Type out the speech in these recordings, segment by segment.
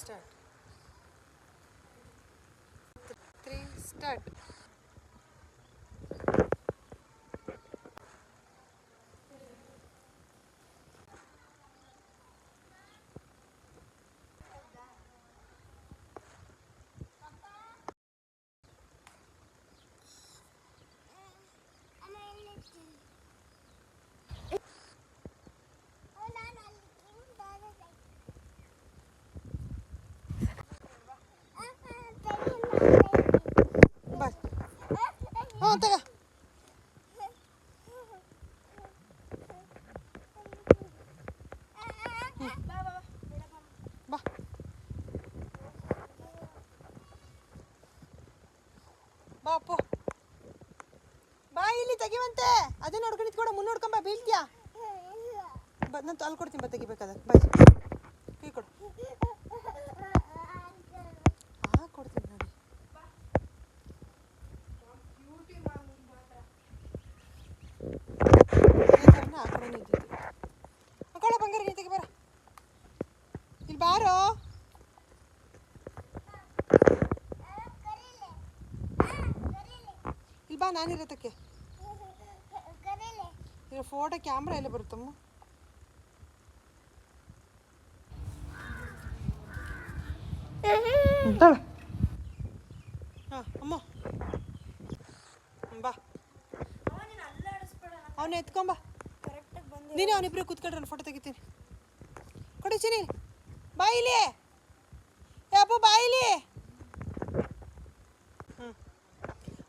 Start 3 start. ಹಾಂ ತಗ ಬಾ. ಬಾ ಅಪ್ಪು ಬಾ, ಇಲ್ಲಿ ತೆಗಿವಂತೆ. ಅದೇ ನೋಡ್ಕೊಂಡು ಇದ್ಕೊಡ, ಮುನ್ನ ನೋಡ್ಕೊಂಬ, ಬೀಳ್ತೀಯಾ. ನಾನು ಅಲ್ಲಿ ಕೊಡ್ತೀನಿ, ಬಾ ತೆಗಿಬೇಕಾದ. ಬಾಯ್ ಕೈ ಕೊಡು. ಹಾಂ ಕೊಡ್ತೀನಿ ನೋಡಿ. ಆ ಕಡೆನೇ ಇದ್ದಿದ್ದು. ಮಕ್ಕಳ ಬಂಗಾರ ನೀ ತೆಗಿ, ಬರ ಇಲ್ಲಿ ಬಾರೋ. ಇಲ್ಲಿ ಬಾ, ನಾನಿರತ್ತಕ್ಕೆ ಫೋಟೋ ಕ್ಯಾಮ್ರಾ ಎಲ್ಲ ಬರುತ್ತಮ್ಮ. ಹಾಂ ಅಮ್ಮ ಬಾ, ಅವನ್ನ ಎತ್ಕೊಂಬ. ನೀನು ಅವನಿಬ್ರು ಕೂತ್ಕೊಂಡ್ರೆ ನಾನು ಫೋಟೋ ತೆಗಿತೀನಿ. ಕೊಡಿಸಿನಿ, ಬಾಯಿಲಿ ಅಪ್ಪ, ಬಾಯಿಲಿ.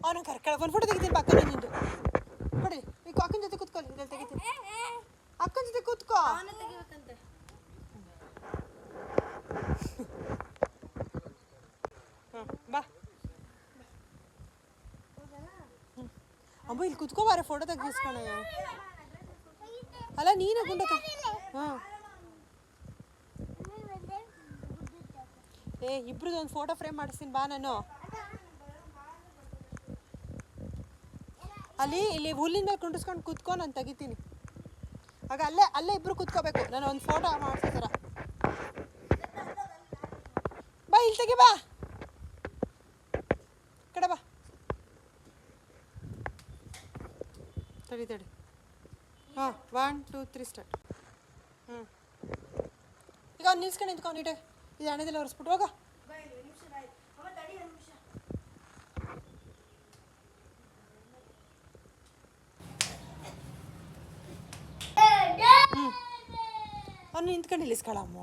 ಅವನ ಕರ್ಕೊಳ್ಳ ಒಂದು ಫೋಟೋ ತೆಗಿತೀನಿ. ಪಕ್ಕ ನಿಂದು ಕೊಡಿ. ಈಗ ಅಕ್ಕನ ಜೊತೆ ಕೂತ್ಕೊಳ್ಳಿ, ಇದ್ರಲ್ಲಿ ತೆಗಿತೀನಿ. ಅಕ್ಕನ ಜೊತೆ ಕೂತ್ಕೋ. ಬಾ ಅಮ್ಮ, ಇಲ್ಲಿ ಕುತ್ಕೋಬಾರ, ಫೋಟೋ ತೆಗಿಸ್ಕೊಳ. ಅಲ್ಲ ನೀನು ಗುಂಡ. ಹಾಂ ಇಬ್ರದ್ದು ಒಂದು ಫೋಟೋ ಫ್ರೇಮ್ ಮಾಡಿಸ್ತೀನಿ ಬಾ. ನಾನು ಇಲ್ಲಿ ಹುಲ್ಲಿನ ಮೇಲೆ ಕುಂಡಿಸ್ಕೊಂಡು ಕೂತ್ಕೊ, ನಾನು ತೆಗಿತೀನಿ. ಆಗ ಅಲ್ಲೇ ಇಬ್ರು ಕೂತ್ಕೋಬೇಕು. ನಾನು ಒಂದು ಫೋಟೋ ಮಾಡಿಸೋ ಥರ. ಬಾ, ಇಲ್ಲಿ ತೆಗಿ, ಬಾ ಕಡೆ ಬಾ. ತಡಿ. ಹಾಂ 1 2 3 ಸ್ಟಾರ್ಟ್. ಈಗ ಅವ್ನು ನಿಲ್ಸ್ಕೊಂಡು ನಿಂತ್ಕೊಂಡು ನೀಟಾಗಿ ಇದು ಹಣೆದೆಲ್ಲ ಒರೆಸ್ಬಿಟ್ಟು ಹೋಗ. ಅವ್ನು ನಿಂತ್ಕೊಂಡು ನಿಲ್ಲಿಸ್ಕೊಳಮ್ಮ.